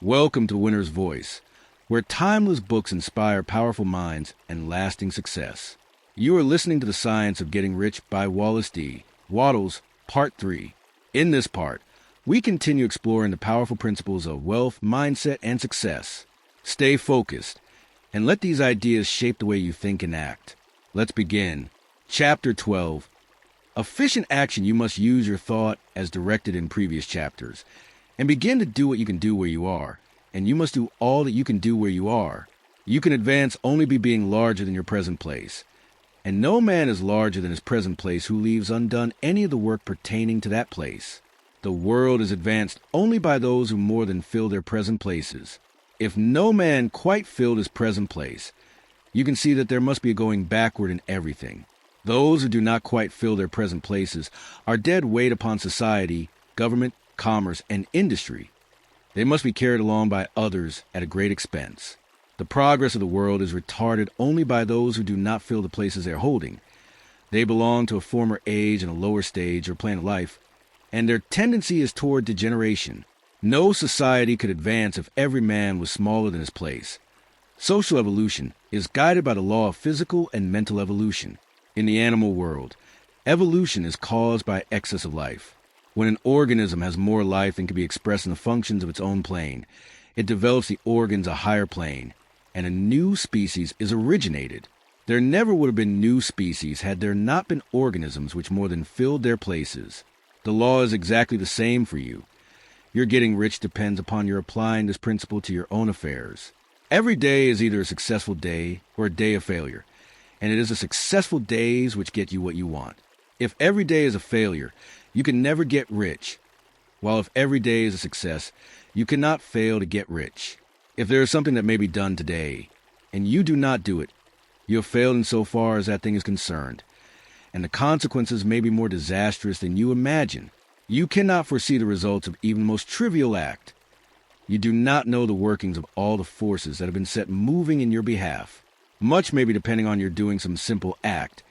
Welcome to Winner's Voice, where timeless books inspire powerful minds and lasting success. You are listening to The Science of Getting Rich by Wallace D. Wattles, Part 3. In this part, we continue exploring the powerful principles of wealth, mindset, and success. Stay focused, and let these ideas shape the way you think and act. Let's begin. Chapter 12. Efficient action. You must use your thought as directed in previous chapters, and begin to do what you can do where you are, and you must do all that you can do where you are. You can advance only by being larger than your present place, and no man is larger than his present place who leaves undone any of the work pertaining to that place. The world is advanced only by those who more than fill their present places. If no man quite filled his present place, you can see that there must be a going backward in everything. Those who do not quite fill their present places are dead weight upon society, government, commerce, and industry. They must be carried along by others at a great expense. The progress of the world is retarded only by those who do not fill the places they're holding. They belong to a former age and a lower stage or plan of life, and their tendency is toward degeneration. No society could advance if every man was smaller than his place. Social evolution is guided by the law of physical and mental evolution. In the animal world, evolution is caused by excess of life. When an organism has more life than can be expressed in the functions of its own plane, it develops the organs a higher plane, and a new species is originated. There never would have been new species had there not been organisms which more than filled their places. The law is exactly the same for you. Your getting rich depends upon your applying this principle to your own affairs. Every day is either a successful day or a day of failure, and it is the successful days which get you what you want. If every day is a failure, you can never get rich, while if every day is a success, you cannot fail to get rich. If there is something that may be done today, and you do not do it, you have failed in so far as that thing is concerned, and the consequences may be more disastrous than you imagine. You cannot foresee the results of even the most trivial act. You do not know the workings of all the forces that have been set moving in your behalf. Much may be depending on your doing some simple act.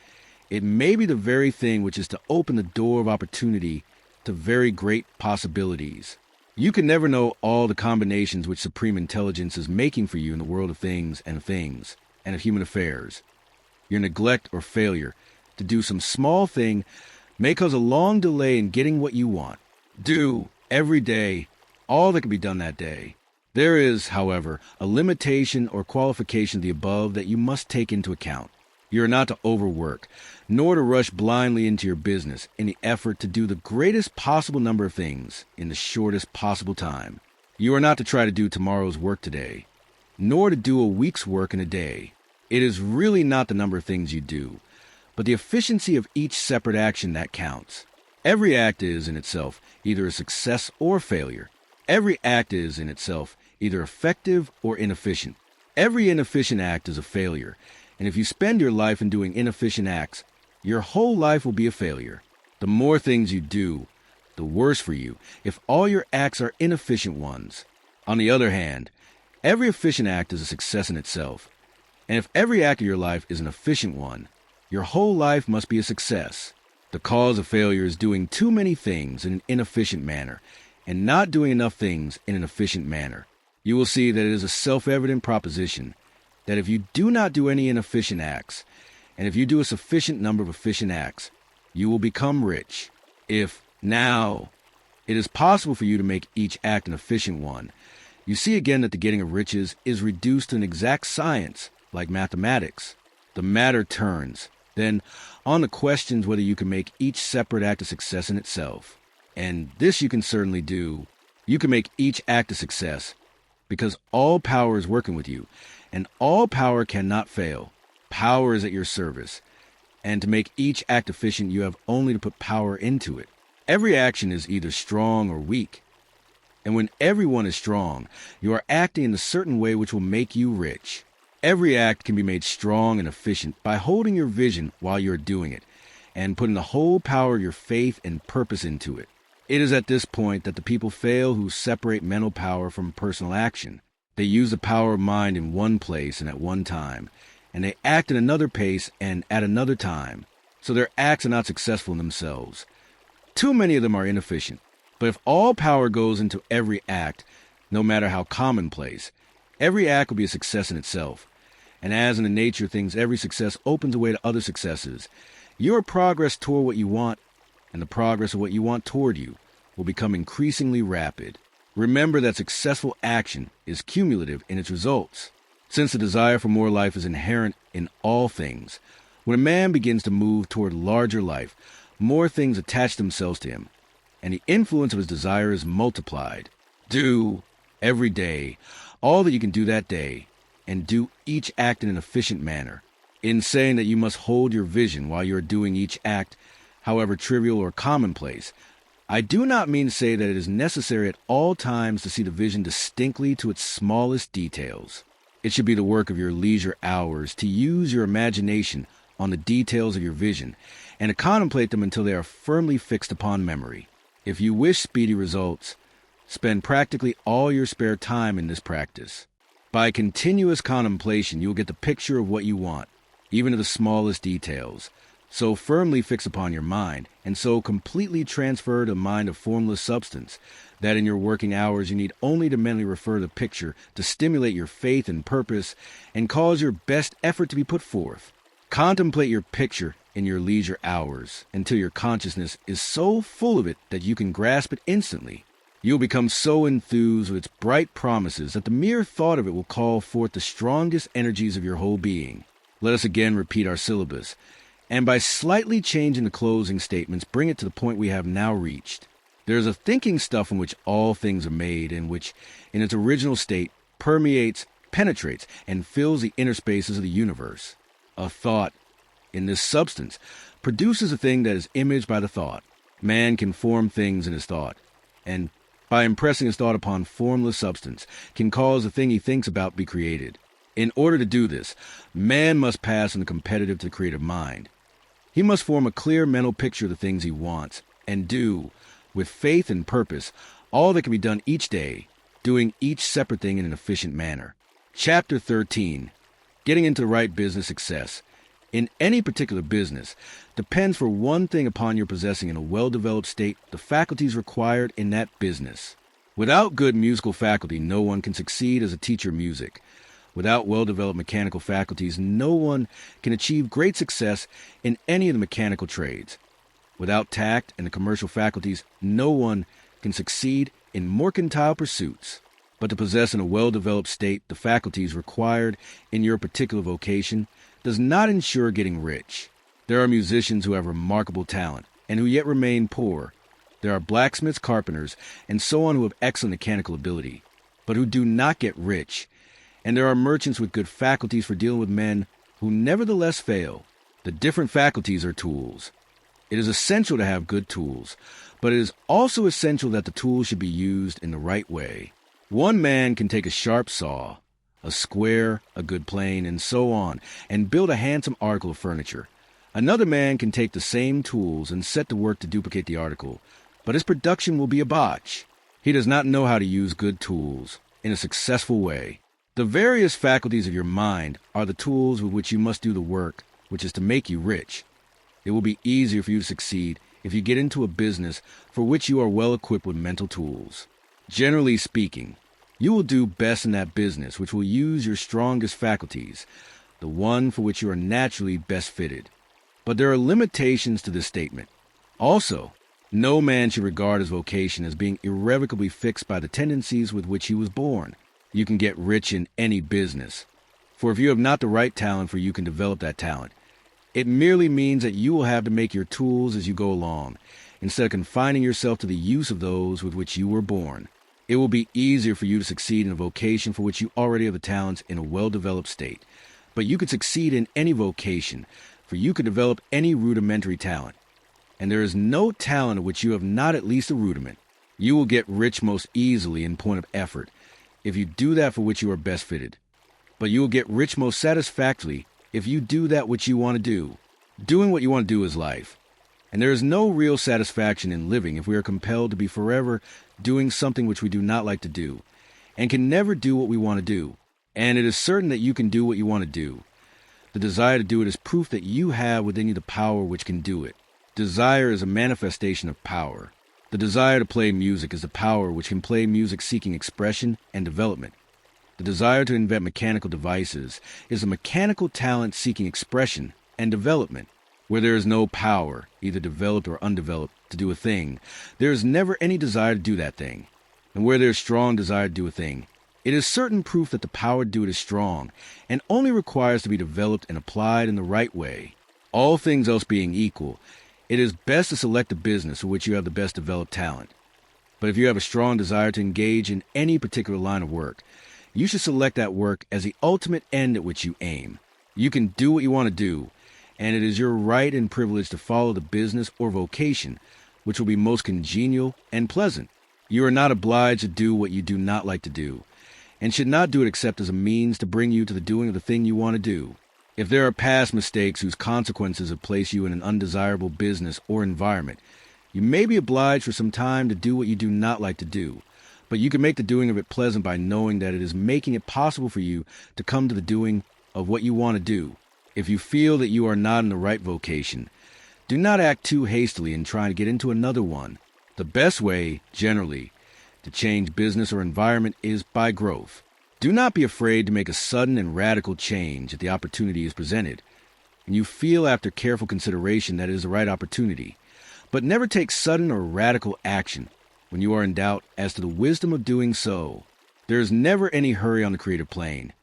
It may be the very thing which is to open the door of opportunity to very great possibilities. You can never know all the combinations which supreme intelligence is making for you in the world of things, and of human affairs. Your neglect or failure to do some small thing may cause a long delay in getting what you want. Do, every day, all that can be done that day. There is, however, a limitation or qualification of the above that you must take into account. You are not to overwork, nor to rush blindly into your business in the effort to do the greatest possible number of things in the shortest possible time. You are not to try to do tomorrow's work today, nor to do a week's work in a day. It is really not the number of things you do, but the efficiency of each separate action that counts. Every act is, in itself, either a success or failure. Every act is, in itself, either effective or inefficient. Every inefficient act is a failure, and if you spend your life in doing inefficient acts, your whole life will be a failure. The more things you do, the worse for you if all your acts are inefficient ones. On the other hand, every efficient act is a success in itself, and if every act of your life is an efficient one, your whole life must be a success. The cause of failure is doing too many things in an inefficient manner, and not doing enough things in an efficient manner. You will see that it is a self-evident proposition that if you do not do any inefficient acts, and if you do a sufficient number of efficient acts, you will become rich. If, now, it is possible for you to make each act an efficient one, you see again that the getting of riches is reduced to an exact science, like mathematics. The matter turns, then, on the questions whether you can make each separate act a success in itself. And this you can certainly do. You can make each act a success, because all power is working with you, and all power cannot fail. Power is at your service, and to make each act efficient, you have only to put power into it. Every action is either strong or weak, and when everyone is strong, you are acting in a certain way which will make you rich. Every act can be made strong and efficient by holding your vision while you are doing it, and putting the whole power of your faith and purpose into it. It is at this point that the people fail who separate mental power from personal action. They use the power of mind in one place and at one time, and they act in another pace and at another time, so their acts are not successful in themselves. Too many of them are inefficient. But if all power goes into every act, no matter how commonplace. Every act will be a success in itself. And as in the nature of things, every success opens a way to other successes. Your progress toward what you want and the progress of what you want toward you will become increasingly rapid. Remember that successful action is cumulative in its results. Since the desire for more life is inherent in all things, when a man begins to move toward larger life, more things attach themselves to him, and the influence of his desire is multiplied. Do, every day, all that you can do that day, and do each act in an efficient manner. In saying that you must hold your vision while you are doing each act, however trivial or commonplace, I do not mean to say that it is necessary at all times to see the vision distinctly to its smallest details. It should be the work of your leisure hours to use your imagination on the details of your vision and to contemplate them until they are firmly fixed upon memory. If you wish speedy results, spend practically all your spare time in this practice. By continuous contemplation, you will get the picture of what you want, even to the smallest details, so firmly fix upon your mind, and so completely transfer to a mind of formless substance, that in your working hours you need only to mentally refer to the picture to stimulate your faith and purpose and cause your best effort to be put forth. Contemplate your picture in your leisure hours until your consciousness is so full of it that you can grasp it instantly. You'll become so enthused with its bright promises that the mere thought of it will call forth the strongest energies of your whole being. Let us again repeat our syllabus, and by slightly changing the closing statements, bring it to the point we have now reached. There is a thinking stuff in which all things are made, and which, in its original state, permeates, penetrates, and fills the inner spaces of the universe. A thought, in this substance, produces a thing that is imaged by the thought. Man can form things in his thought, and by impressing his thought upon formless substance, can cause the thing he thinks about be created. In order to do this, man must pass from the competitive to the creative mind. He must form a clear mental picture of the things he wants, and do, with faith and purpose, all that can be done each day, doing each separate thing in an efficient manner. Chapter 13. Getting into the right business success. In any particular business, depends for one thing upon your possessing in a well-developed state the faculties required in that business. Without good musical faculty, no one can succeed as a teacher of music. Without well-developed mechanical faculties, no one can achieve great success in any of the mechanical trades. Without tact and the commercial faculties, no one can succeed in mercantile pursuits. But to possess in a well-developed state the faculties required in your particular vocation does not ensure getting rich. There are musicians who have remarkable talent and who yet remain poor. There are blacksmiths, carpenters, and so on who have excellent mechanical ability, but who do not get rich. And there are merchants with good faculties for dealing with men who nevertheless fail. The different faculties are tools. It is essential to have good tools, but it is also essential that the tools should be used in the right way. One man can take a sharp saw, a square, a good plane, and so on, and build a handsome article of furniture. Another man can take the same tools and set to work to duplicate the article, but his production will be a botch. He does not know how to use good tools in a successful way. The various faculties of your mind are the tools with which you must do the work, which is to make you rich. It will be easier for you to succeed if you get into a business for which you are well equipped with mental tools. Generally speaking, you will do best in that business which will use your strongest faculties, the one for which you are naturally best fitted. But there are limitations to this statement. Also, no man should regard his vocation as being irrevocably fixed by the tendencies with which he was born. You can get rich in any business, for if you have not the right talent for you can develop that talent. It merely means that you will have to make your tools as you go along, instead of confining yourself to the use of those with which you were born. It will be easier for you to succeed in a vocation for which you already have the talents in a well-developed state. But you could succeed in any vocation, for you could develop any rudimentary talent. And there is no talent of which you have not at least a rudiment. You will get rich most easily in point of effort, if you do that for which you are best fitted. But you will get rich most satisfactorily if you do that which you want to do. Doing what you want to do is life. And there is no real satisfaction in living if we are compelled to be forever doing something which we do not like to do, and can never do what we want to do. And it is certain that you can do what you want to do. The desire to do it is proof that you have within you the power which can do it. Desire is a manifestation of power. The desire to play music is the power which can play music seeking expression and development. The desire to invent mechanical devices is a mechanical talent seeking expression and development. Where there is no power, either developed or undeveloped, to do a thing, there is never any desire to do that thing. And where there is strong desire to do a thing, it is certain proof that the power to do it is strong and only requires to be developed and applied in the right way. All things else being equal, it is best to select a business for which you have the best developed talent. But if you have a strong desire to engage in any particular line of work, you should select that work as the ultimate end at which you aim. You can do what you want to do, and it is your right and privilege to follow the business or vocation which will be most congenial and pleasant. You are not obliged to do what you do not like to do, and should not do it except as a means to bring you to the doing of the thing you want to do. If there are past mistakes whose consequences have placed you in an undesirable business or environment, you may be obliged for some time to do what you do not like to do, but you can make the doing of it pleasant by knowing that it is making it possible for you to come to the doing of what you want to do. If you feel that you are not in the right vocation, do not act too hastily in trying to get into another one. The best way, generally, to change business or environment is by growth. Do not be afraid to make a sudden and radical change if the opportunity is presented, and you feel after careful consideration that it is the right opportunity. But never take sudden or radical action when you are in doubt as to the wisdom of doing so. There is never any hurry on the creative plane,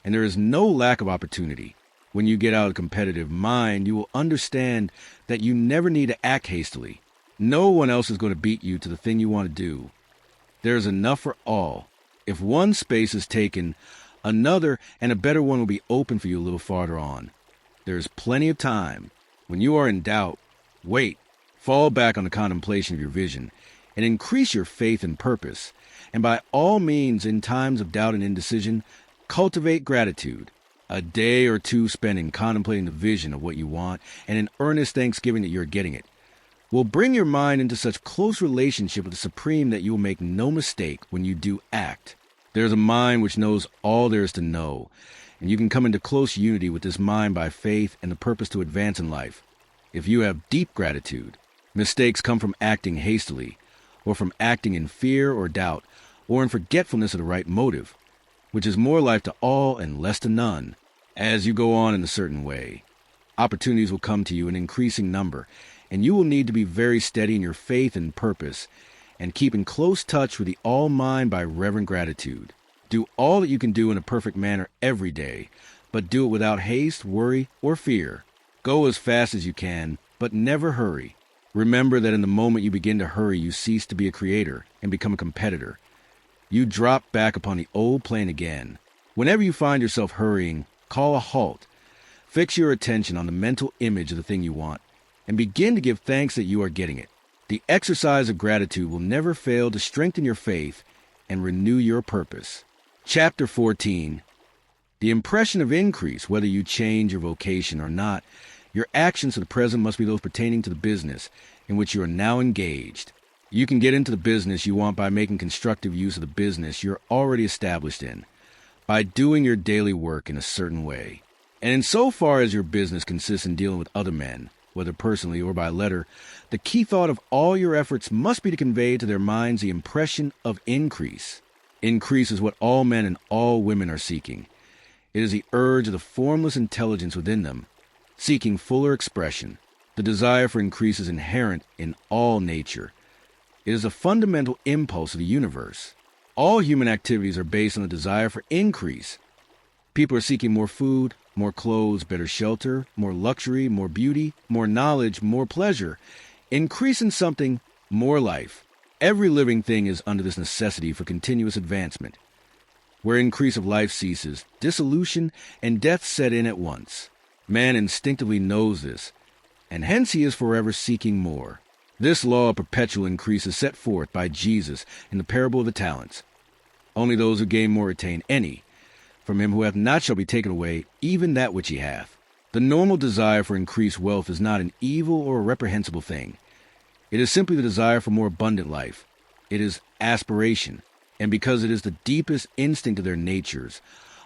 and there is no lack of opportunity. When you get out of a competitive mind, you will understand that you never need to act hastily. No one else is going to beat you to the thing you want to do. There is enough for all. If one space is taken, another and a better one will be open for you a little farther on. There is plenty of time. When you are in doubt, wait, fall back on the contemplation of your vision, and increase your faith and purpose. And by all means, in times of doubt and indecision, cultivate gratitude. A day or two spent in contemplating the vision of what you want and in earnest thanksgiving that you're getting it will bring your mind into such close relationship with the Supreme that you will make no mistake when you do act. There is a mind which knows all there is to know, and you can come into close unity with this mind by faith and the purpose to advance in life. If you have deep gratitude, mistakes come from acting hastily, or from acting in fear or doubt, or in forgetfulness of the right motive, which is more life to all and less to none. As you go on in a certain way, opportunities will come to you in increasing number, and you will need to be very steady in your faith and purpose, and keep in close touch with the All-Mind by reverent gratitude. Do all that you can do in a perfect manner every day, but do it without haste, worry, or fear. Go as fast as you can, but never hurry. Remember that in the moment you begin to hurry, you cease to be a creator and become a competitor. You drop back upon the old plane again. Whenever you find yourself hurrying, call a halt. Fix your attention on the mental image of the thing you want, and begin to give thanks that you are getting it. The exercise of gratitude will never fail to strengthen your faith and renew your purpose. Chapter 14. The impression of increase, whether you change your vocation or not, your actions for the present must be those pertaining to the business in which you are now engaged. You can get into the business you want by making constructive use of the business you're already established in, by doing your daily work in a certain way. And insofar as your business consists in dealing with other men, whether personally or by letter, the key thought of all your efforts must be to convey to their minds the impression of increase. Increase is what all men and all women are seeking. It is the urge of the formless intelligence within them, seeking fuller expression. The desire for increase is inherent in all nature. It is a fundamental impulse of the universe. All human activities are based on the desire for increase. People are seeking more food, more clothes, better shelter, more luxury, more beauty, more knowledge, more pleasure. Increase in something, more life. Every living thing is under this necessity for continuous advancement. Where increase of life ceases, dissolution and death set in at once. Man instinctively knows this, and hence he is forever seeking more. This law of perpetual increase is set forth by Jesus in the parable of the talents. Only those who gain more attain any. From him who hath not shall be taken away even that which he hath. The normal desire for increased wealth is not an evil or a reprehensible thing. It is simply the desire for more abundant life. It is aspiration, and because it is the deepest instinct of their natures,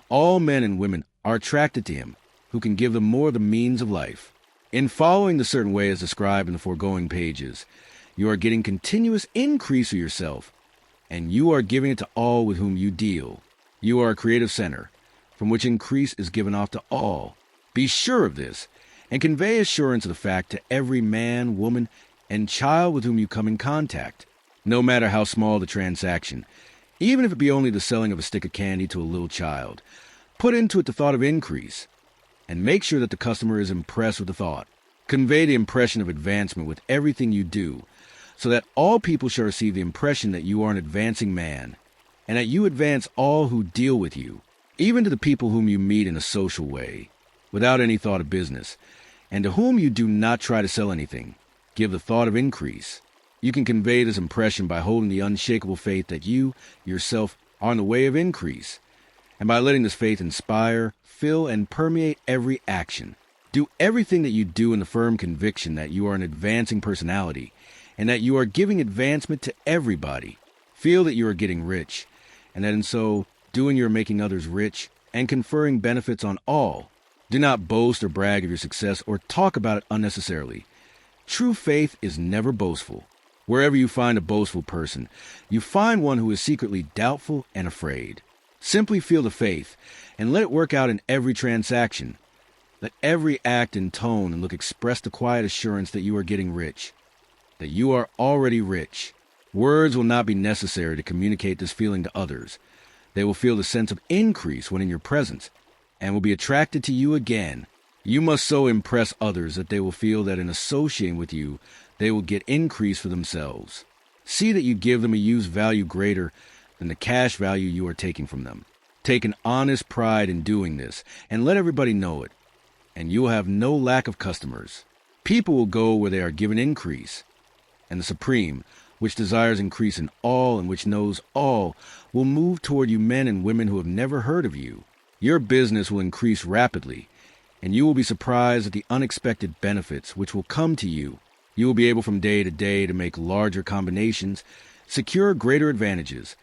all men and women are attracted to him, who can give them more of the means of life. In following the certain way as described in the foregoing pages, You are getting continuous increase of yourself, and you are giving it to all with whom you deal. You are a creative center, from which increase is given off to all. Be sure of this, and convey assurance of the fact to every man, woman, and child with whom you come in contact, no matter how small the transaction, even if it be only the selling of a stick of candy to a little child. Put into it the thought of increase, and make sure that the customer is impressed with the thought. Convey the impression of advancement with everything you do, so that all people shall receive the impression that you are an advancing man, and that you advance all who deal with you, even to the people whom you meet in a social way, without any thought of business, and to whom you do not try to sell anything. Give the thought of increase. You can convey this impression by holding the unshakable faith that you, yourself, are on the way of increase, and by letting this faith inspire, fill, and permeate every action. Do everything that you do in the firm conviction that you are an advancing personality, and that you are giving advancement to everybody. Feel that you are getting rich, and that in so doing you are making others rich and conferring benefits on all. Do not boast or brag of your success or talk about it unnecessarily. True faith is never boastful. Wherever you find a boastful person, you find one who is secretly doubtful and afraid. Simply feel the faith, and let it work out in every transaction. Let every act and tone and look express the quiet assurance that you are getting rich, that you are already rich. Words will not be necessary to communicate this feeling to others. They will feel the sense of increase when in your presence, and will be attracted to you again. You must so impress others that they will feel that in associating with you, they will get increase for themselves. See that you give them a use value greater than the cash value you are taking from them. Take an honest pride in doing this, and let everybody know it, and you will have no lack of customers. People will go where they are given increase, and the Supreme, which desires increase in all and which knows all, will move toward you men and women who have never heard of you. Your business will increase rapidly, and you will be surprised at the unexpected benefits which will come to you. You will be able from day to day to make larger combinations, secure greater advantages,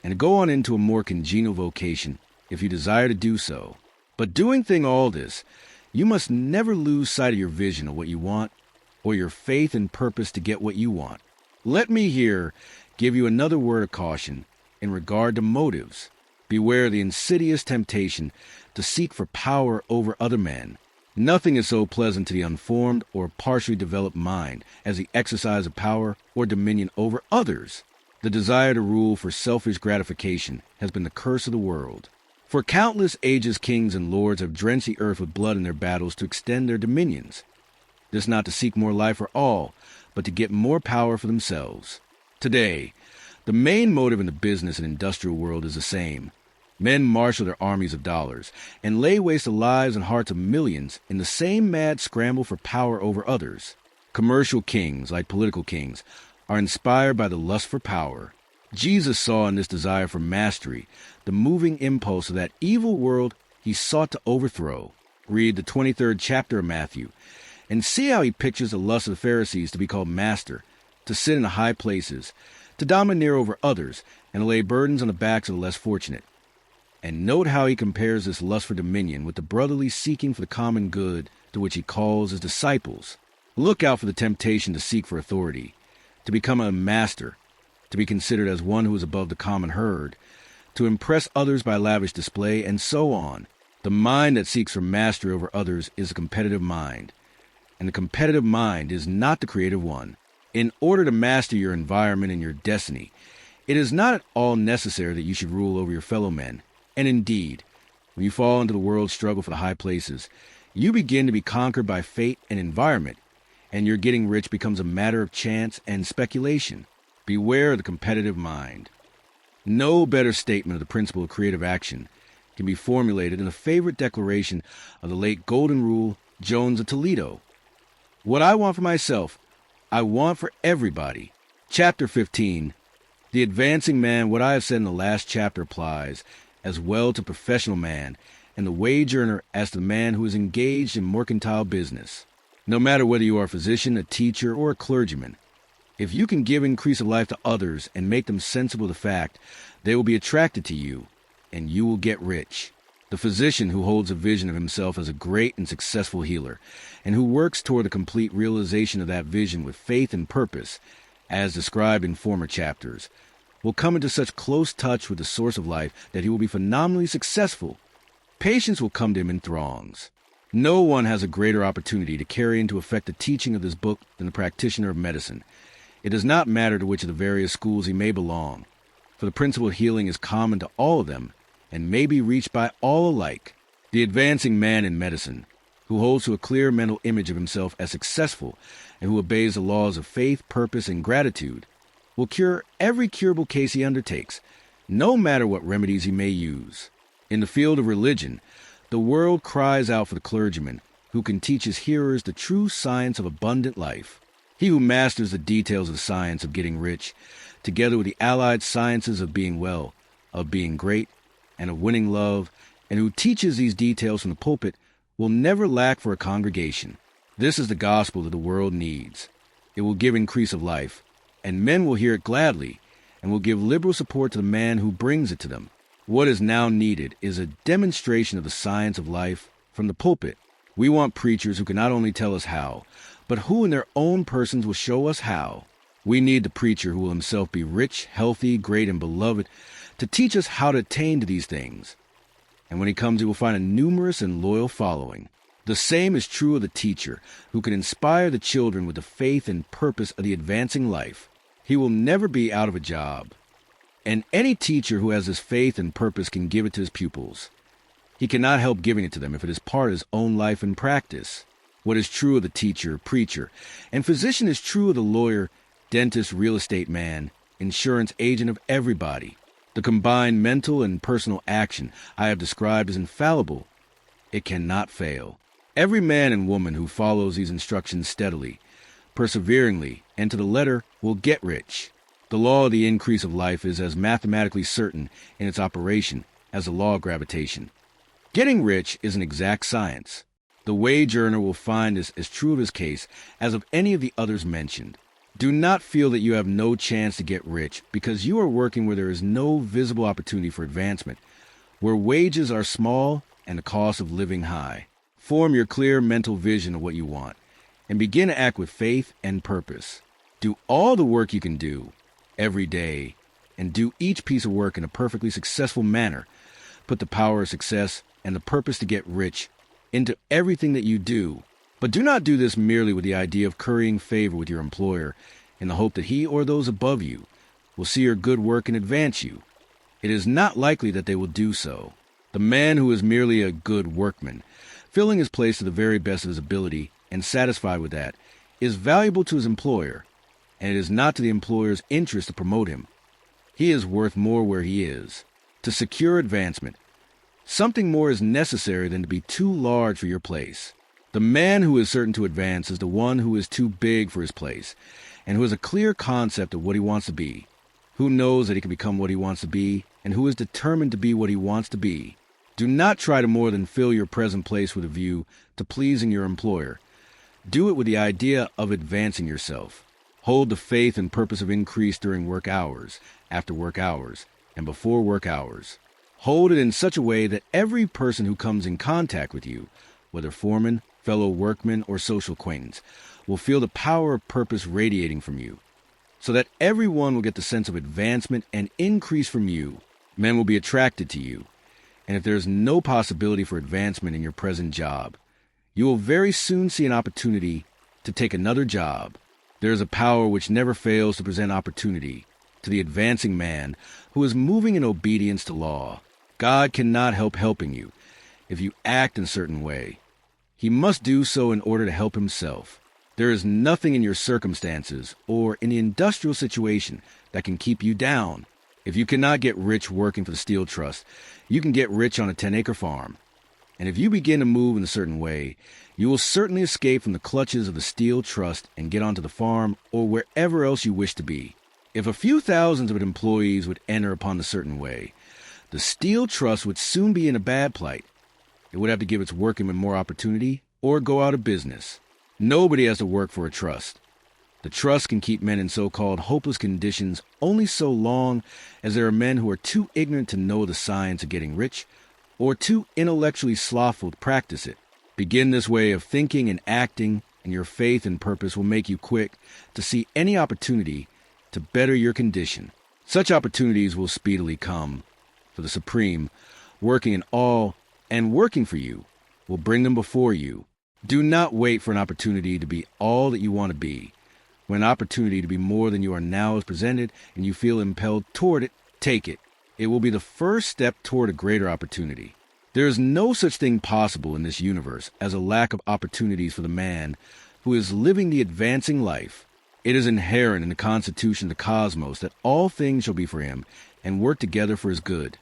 and go on into a more congenial vocation if you desire to do so. But doing all this, you must never lose sight of your vision of what you want or your faith and purpose to get what you want. Let me here give you another word of caution in regard to motives. Beware the insidious temptation to seek for power over other men. Nothing is so pleasant to the unformed or partially developed mind as the exercise of power or dominion over others. The desire to rule for selfish gratification has been the curse of the world. For countless ages kings and lords have drenched the earth with blood in their battles to extend their dominions. This not to seek more life for all, but to get more power for themselves. Today, the main motive in the business and industrial world is the same. Men marshal their armies of dollars and lay waste the lives and hearts of millions in the same mad scramble for power over others. Commercial kings, like political kings, are inspired by the lust for power. Jesus saw in this desire for mastery the moving impulse of that evil world he sought to overthrow. Read the 23rd chapter of Matthew, and see how he pictures the lust of the Pharisees to be called master, to sit in the high places, to domineer over others, and to lay burdens on the backs of the less fortunate. And note how he compares this lust for dominion with the brotherly seeking for the common good to which he calls his disciples. Look out for the temptation to seek for authority, to become a master, to be considered as one who is above the common herd, to impress others by lavish display, and so on. The mind that seeks for mastery over others is a competitive mind, and the competitive mind is not the creative one. In order to master your environment and your destiny, it is not at all necessary that you should rule over your fellow men. And indeed, when you fall into the world's struggle for the high places, you begin to be conquered by fate and environment, and your getting rich becomes a matter of chance and speculation. Beware of the competitive mind. No better statement of the principle of creative action can be formulated in a favorite declaration of the late Golden Rule Jones of Toledo. What I want for myself, I want for everybody. Chapter 15. The advancing man, what I have said in the last chapter applies as well to professional man and the wage earner as to the man who is engaged in mercantile business. No matter whether you are a physician, a teacher, or a clergyman, if you can give increase of life to others and make them sensible of the fact, they will be attracted to you, and you will get rich. The physician who holds a vision of himself as a great and successful healer, and who works toward the complete realization of that vision with faith and purpose, as described in former chapters, will come into such close touch with the source of life that he will be phenomenally successful. Patients will come to him in throngs. No one has a greater opportunity to carry into effect the teaching of this book than the practitioner of medicine. It does not matter to which of the various schools he may belong, for the principle of healing is common to all of them and may be reached by all alike. The advancing man in medicine, who holds to a clear mental image of himself as successful and who obeys the laws of faith, purpose, and gratitude, will cure every curable case he undertakes, no matter what remedies he may use. In the field of religion, the world cries out for the clergyman who can teach his hearers the true science of abundant life. He who masters the details of the science of getting rich, together with the allied sciences of being well, of being great, and of winning love, and who teaches these details from the pulpit, will never lack for a congregation. This is the gospel that the world needs. It will give increase of life, and men will hear it gladly, and will give liberal support to the man who brings it to them. What is now needed is a demonstration of the science of life from the pulpit. We want preachers who can not only tell us how, but who in their own persons will show us how. We need the preacher who will himself be rich, healthy, great, and beloved to teach us how to attain to these things. And when he comes, he will find a numerous and loyal following. The same is true of the teacher who can inspire the children with the faith and purpose of the advancing life. He will never be out of a job. And any teacher who has this faith and purpose can give it to his pupils. He cannot help giving it to them if it is part of his own life and practice. What is true of the teacher, preacher, and physician is true of the lawyer, dentist, real estate man, insurance agent of everybody. The combined mental and personal action I have described is infallible. It cannot fail. Every man and woman who follows these instructions steadily, perseveringly, and to the letter will get rich. The law of the increase of life is as mathematically certain in its operation as the law of gravitation. Getting rich is an exact science. The wage earner will find this as true of his case as of any of the others mentioned. Do not feel that you have no chance to get rich because you are working where there is no visible opportunity for advancement, where wages are small and the cost of living high. Form your clear mental vision of what you want and begin to act with faith and purpose. Do all the work you can do every day and do each piece of work in a perfectly successful manner. Put the power of success and the purpose to get rich into everything that you do. But do not do this merely with the idea of currying favor with your employer in the hope that he or those above you will see your good work and advance you. It is not likely that they will do so. The man who is merely a good workman, filling his place to the very best of his ability and satisfied with that, is valuable to his employer, and it is not to the employer's interest to promote him. He is worth more where he is. To secure advancement, something more is necessary than to be too large for your place. The man who is certain to advance is the one who is too big for his place, and who has a clear concept of what he wants to be, who knows that he can become what he wants to be, and who is determined to be what he wants to be. Do not try to more than fill your present place with a view to pleasing your employer. Do it with the idea of advancing yourself. Hold the faith and purpose of increase during work hours, after work hours, and before work hours. Hold it in such a way that every person who comes in contact with you, whether foreman, fellow workman, or social acquaintance, will feel the power of purpose radiating from you, so that everyone will get the sense of advancement and increase from you. Men will be attracted to you, and if there is no possibility for advancement in your present job, you will very soon see an opportunity to take another job. There is a power which never fails to present opportunity to the advancing man who is moving in obedience to law. God cannot help helping you if you act in a certain way. He must do so in order to help himself. There is nothing in your circumstances or in the industrial situation that can keep you down. If you cannot get rich working for the Steel Trust, you can get rich on a 10-acre farm. And if you begin to move in a certain way, you will certainly escape from the clutches of the Steel Trust and get onto the farm or wherever else you wish to be. If a few thousands of employees would enter upon the certain way, the Steel Trust would soon be in a bad plight. It would have to give its workmen more opportunity or go out of business. Nobody has to work for a trust. The trust can keep men in so-called hopeless conditions only so long as there are men who are too ignorant to know the science of getting rich or too intellectually slothful to practice it. Begin this way of thinking and acting, and your faith and purpose will make you quick to see any opportunity to better your condition. Such opportunities will speedily come, for the Supreme, working in all and working for you, will bring them before you. Do not wait for an opportunity to be all that you want to be. When an opportunity to be more than you are now is presented and you feel impelled toward it, take it. It will be the first step toward a greater opportunity. There is no such thing possible in this universe as a lack of opportunities for the man who is living the advancing life. It is inherent in the constitution of the cosmos that all things shall be for him and work together for his good.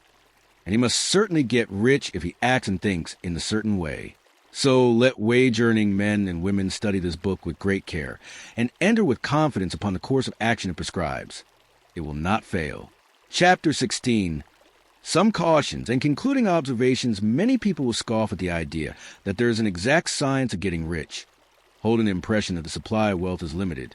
And he must certainly get rich if he acts and thinks in a certain way. So let wage-earning men and women study this book with great care and enter with confidence upon the course of action it prescribes. It will not fail. Chapter 16. Some cautions and concluding observations. Many people will scoff at the idea that there is an exact science of getting rich, holding the impression that the supply of wealth is limited.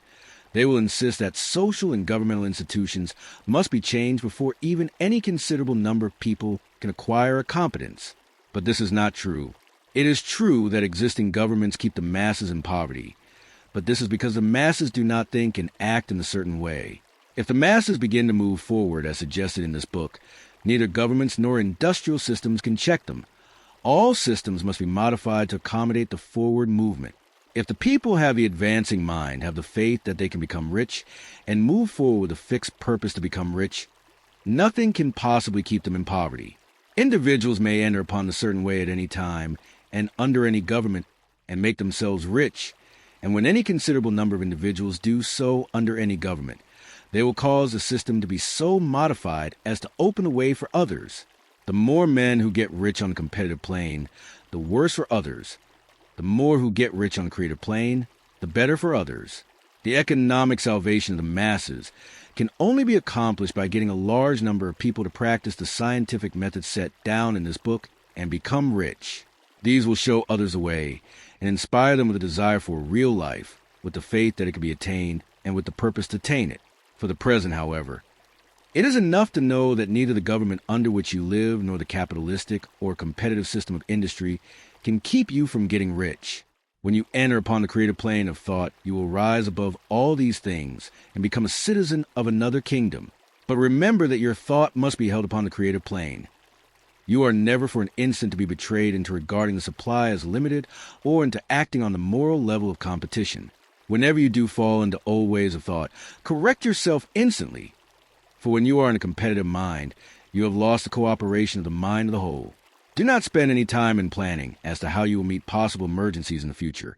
They will insist that social and governmental institutions must be changed before even any considerable number of people can acquire a competence. But this is not true. It is true that existing governments keep the masses in poverty, but this is because the masses do not think and act in a certain way. If the masses begin to move forward, as suggested in this book, neither governments nor industrial systems can check them. All systems must be modified to accommodate the forward movement. If the people have the advancing mind, have the faith that they can become rich, and move forward with a fixed purpose to become rich, nothing can possibly keep them in poverty. Individuals may enter upon a certain way at any time, and under any government, and make themselves rich, and when any considerable number of individuals do so under any government, they will cause the system to be so modified as to open the way for others. The more men who get rich on the competitive plane, the worse for others. The more who get rich on the creative plane, the better for others. The economic salvation of the masses can only be accomplished by getting a large number of people to practice the scientific methods set down in this book and become rich. These will show others the way and inspire them with a desire for real life, with the faith that it can be attained, and with the purpose to attain it. For the present, however, it is enough to know that neither the government under which you live nor the capitalistic or competitive system of industry can keep you from getting rich. When you enter upon the creative plane of thought, you will rise above all these things and become a citizen of another kingdom. But remember that your thought must be held upon the creative plane. You are never for an instant to be betrayed into regarding the supply as limited or into acting on the moral level of competition. Whenever you do fall into old ways of thought, correct yourself instantly. For when you are in a competitive mind, you have lost the cooperation of the mind of the whole. Do not spend any time in planning as to how you will meet possible emergencies in the future,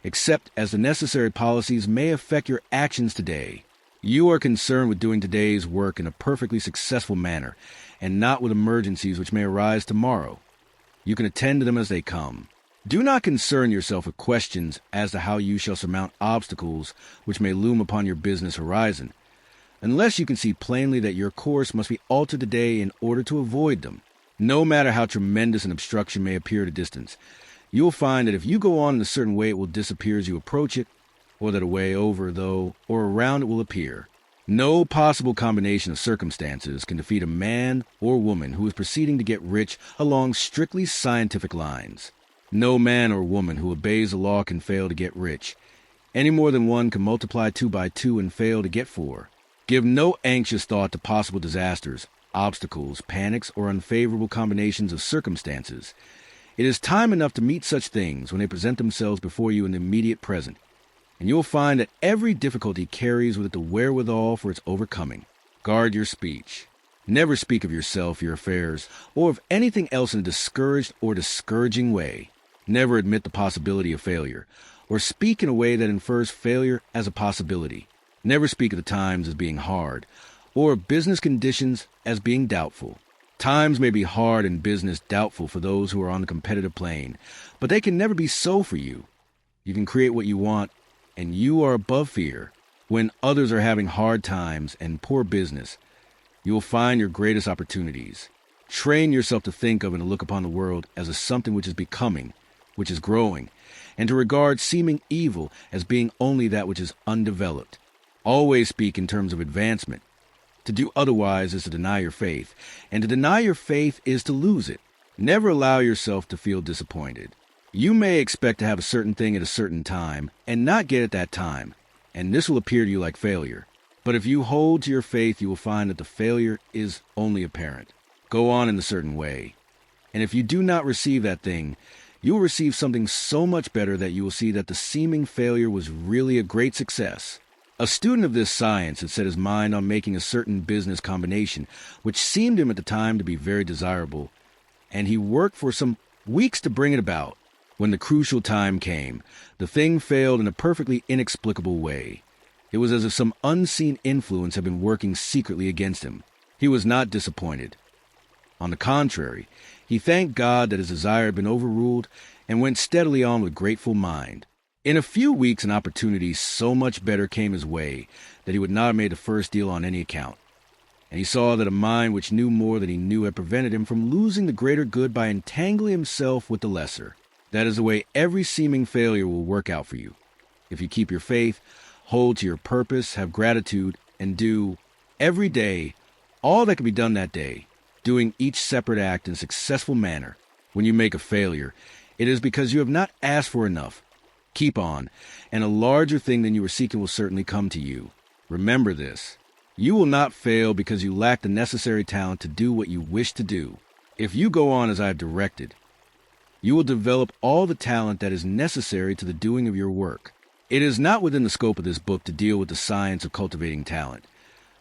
except as the necessary policies may affect your actions today. You are concerned with doing today's work in a perfectly successful manner, and not with emergencies which may arise tomorrow. You can attend to them as they come. Do not concern yourself with questions as to how you shall surmount obstacles which may loom upon your business horizon, unless you can see plainly that your course must be altered today in order to avoid them. No matter how tremendous an obstruction may appear at a distance, you will find that if you go on in a certain way it will disappear as you approach it, or that a way over, though, or around it will appear. No possible combination of circumstances can defeat a man or woman who is proceeding to get rich along strictly scientific lines. No man or woman who obeys the law can fail to get rich, any more than one can multiply 2 by 2 and fail to get 4. Give no anxious thought to possible disasters, obstacles, panics, or unfavorable combinations of circumstances. It is time enough to meet such things when they present themselves before you in the immediate present, and you will find that every difficulty carries with it the wherewithal for its overcoming. Guard your speech. Never speak of yourself, your affairs, or of anything else in a discouraged or discouraging way. Never admit the possibility of failure, or speak in a way that infers failure as a possibility. Never speak of the times as being hard, or of business conditions as being doubtful. Times may be hard and business doubtful for those who are on the competitive plane, but they can never be so for you. You can create what you want, and you are above fear. When others are having hard times and poor business, you will find your greatest opportunities. Train yourself to think of and to look upon the world as a something which is becoming, which is growing, and to regard seeming evil as being only that which is undeveloped. Always speak in terms of advancement. To do otherwise is to deny your faith, and to deny your faith is to lose it. Never allow yourself to feel disappointed. You may expect to have a certain thing at a certain time and not get it that time, and this will appear to you like failure. But if you hold to your faith, you will find that the failure is only apparent. Go on in a certain way. And if you do not receive that thing, you will receive something so much better that you will see that the seeming failure was really a great success. A student of this science had set his mind on making a certain business combination, which seemed to him at the time to be very desirable, and he worked for some weeks to bring it about. When the crucial time came, the thing failed in a perfectly inexplicable way. It was as if some unseen influence had been working secretly against him. He was not disappointed. On the contrary, he thanked God that his desire had been overruled and went steadily on with grateful mind. In a few weeks, an opportunity so much better came his way that he would not have made the first deal on any account. And he saw that a mind which knew more than he knew had prevented him from losing the greater good by entangling himself with the lesser. That is the way every seeming failure will work out for you. If you keep your faith, hold to your purpose, have gratitude, and do, every day, all that can be done that day, doing each separate act in a successful manner. When you make a failure, it is because you have not asked for enough. Keep on, and a larger thing than you were seeking will certainly come to you. Remember this. You will not fail because you lack the necessary talent to do what you wish to do. If you go on as I have directed, you will develop all the talent that is necessary to the doing of your work. It is not within the scope of this book to deal with the science of cultivating talent,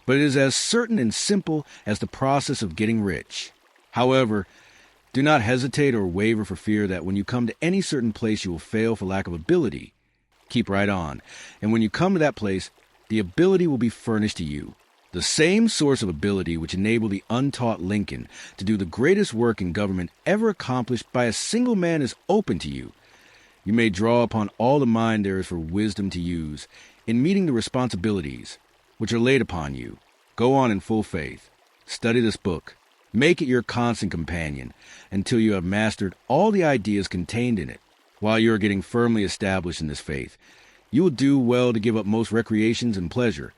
but it is as certain and simple as the process of getting rich. However, do not hesitate or waver for fear that when you come to any certain place you will fail for lack of ability. Keep right on, and when you come to that place, the ability will be furnished to you. The same source of ability which enabled the untaught Lincoln to do the greatest work in government ever accomplished by a single man is open to you. You may draw upon all the mind there is for wisdom to use in meeting the responsibilities which are laid upon you. Go on in full faith. Study this book. Make it your constant companion until you have mastered all the ideas contained in it. While you are getting firmly established in this faith, you will do well to give up most recreations and pleasure,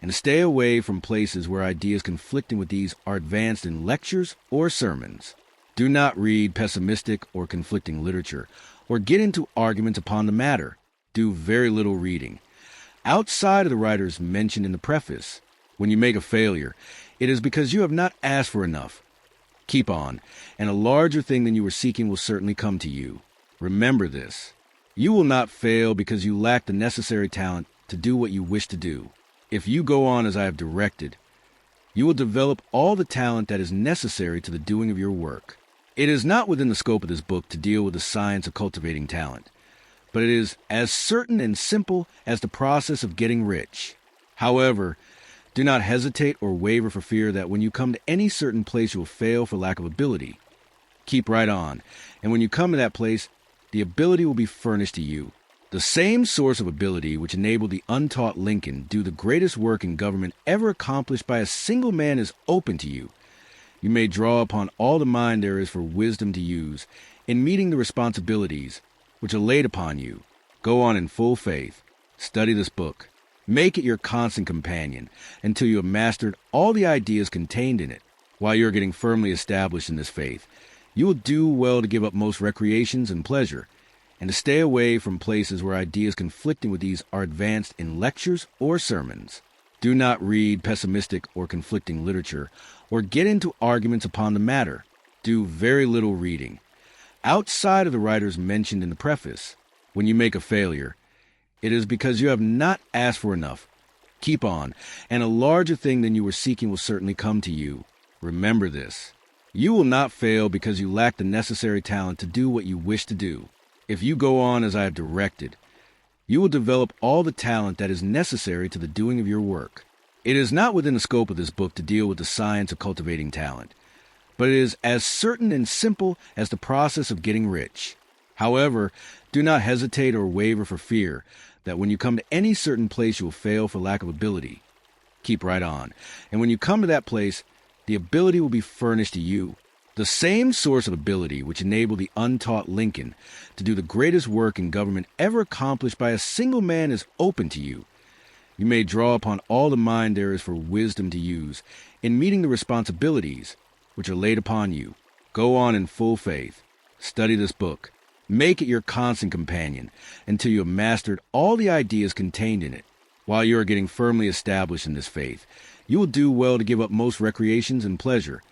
and to stay away from places where ideas conflicting with these are advanced in lectures or sermons. Do not read pessimistic or conflicting literature, or get into arguments upon the matter. Do very little reading. Outside of the writers mentioned in the preface, when you make a failure, it is because you have not asked for enough. Keep on, and a larger thing than you were seeking will certainly come to you. Remember this. You will not fail because you lack the necessary talent to do what you wish to do. If you go on as I have directed, you will develop all the talent that is necessary to the doing of your work. It is not within the scope of this book to deal with the science of cultivating talent, but it is as certain and simple as the process of getting rich. However, do not hesitate or waver for fear that when you come to any certain place you will fail for lack of ability. Keep right on, and when you come to that place, the ability will be furnished to you. The same source of ability which enabled the untaught Lincoln do the greatest work in government ever accomplished by a single man is open to you. You may draw upon all the mind there is for wisdom to use in meeting the responsibilities which are laid upon you. Go on in full faith. Study this book. Make it your constant companion until you have mastered all the ideas contained in it. While you are getting firmly established in this faith, you will do well to give up most recreations and pleasure, and to stay away from places where ideas conflicting with these are advanced in lectures or sermons. Do not read pessimistic or conflicting literature, or get into arguments upon the matter. Do very little reading. Outside of the writers mentioned in the preface, when you make a failure, it is because you have not asked for enough. Keep on, and a larger thing than you were seeking will certainly come to you. Remember this. You will not fail because you lack the necessary talent to do what you wish to do. If you go on as I have directed, you will develop all the talent that is necessary to the doing of your work. It is not within the scope of this book to deal with the science of cultivating talent, but it is as certain and simple as the process of getting rich. However, do not hesitate or waver for fear that when you come to any certain place you will fail for lack of ability. Keep right on, and when you come to that place, the ability will be furnished to you. The same source of ability which enabled the untaught Lincoln to do the greatest work in government ever accomplished by a single man is open to you. You may draw upon all the mind there is for wisdom to use in meeting the responsibilities which are laid upon you. Go on in full faith. Study this book. Make it your constant companion until you have mastered all the ideas contained in it. While you are getting firmly established in this faith, you will do well to give up most recreations and pleasure,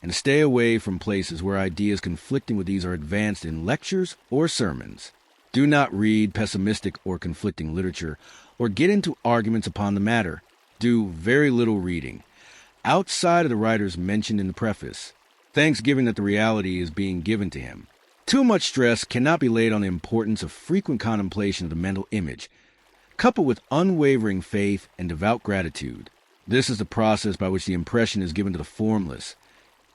and to stay away from places where ideas conflicting with these are advanced in lectures or sermons. Do not read pessimistic or conflicting literature, or get into arguments upon the matter. Do very little reading, outside of the writers mentioned in the preface, thanksgiving that the reality is being given to him. Too much stress cannot be laid on the importance of frequent contemplation of the mental image, coupled with unwavering faith and devout gratitude. This is the process by which the impression is given to the formless,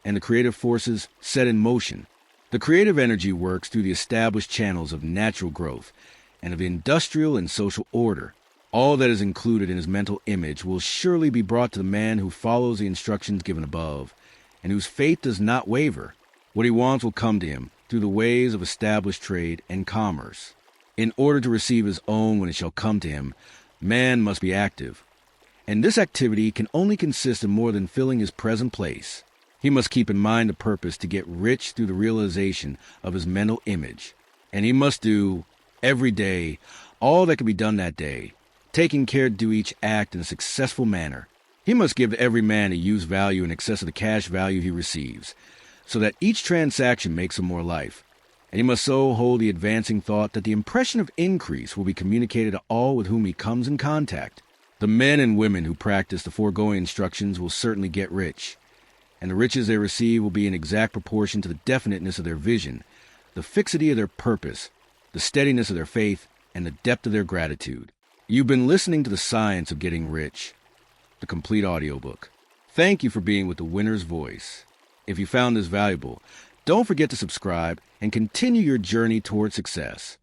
and the creative forces set in motion. The creative energy works through the established channels of natural growth and of industrial and social order. All that is included in his mental image will surely be brought to the man who follows the instructions given above, and whose faith does not waver. What he wants will come to him through the ways of established trade and commerce. In order to receive his own when it shall come to him, man must be active. And this activity can only consist of more than filling his present place. He must keep in mind the purpose to get rich through the realization of his mental image. And he must do, every day, all that can be done that day, taking care to do each act in a successful manner. He must give to every man a use value in excess of the cash value he receives, so that each transaction makes him more life. And he must so hold the advancing thought that the impression of increase will be communicated to all with whom he comes in contact. The men and women who practice the foregoing instructions will certainly get rich, and the riches they receive will be in exact proportion to the definiteness of their vision, the fixity of their purpose, the steadiness of their faith, and the depth of their gratitude. You've been listening to The Science of Getting Rich, the complete audiobook. Thank you for being with the Winner's Voice. If you found this valuable, don't forget to subscribe and continue your journey toward success.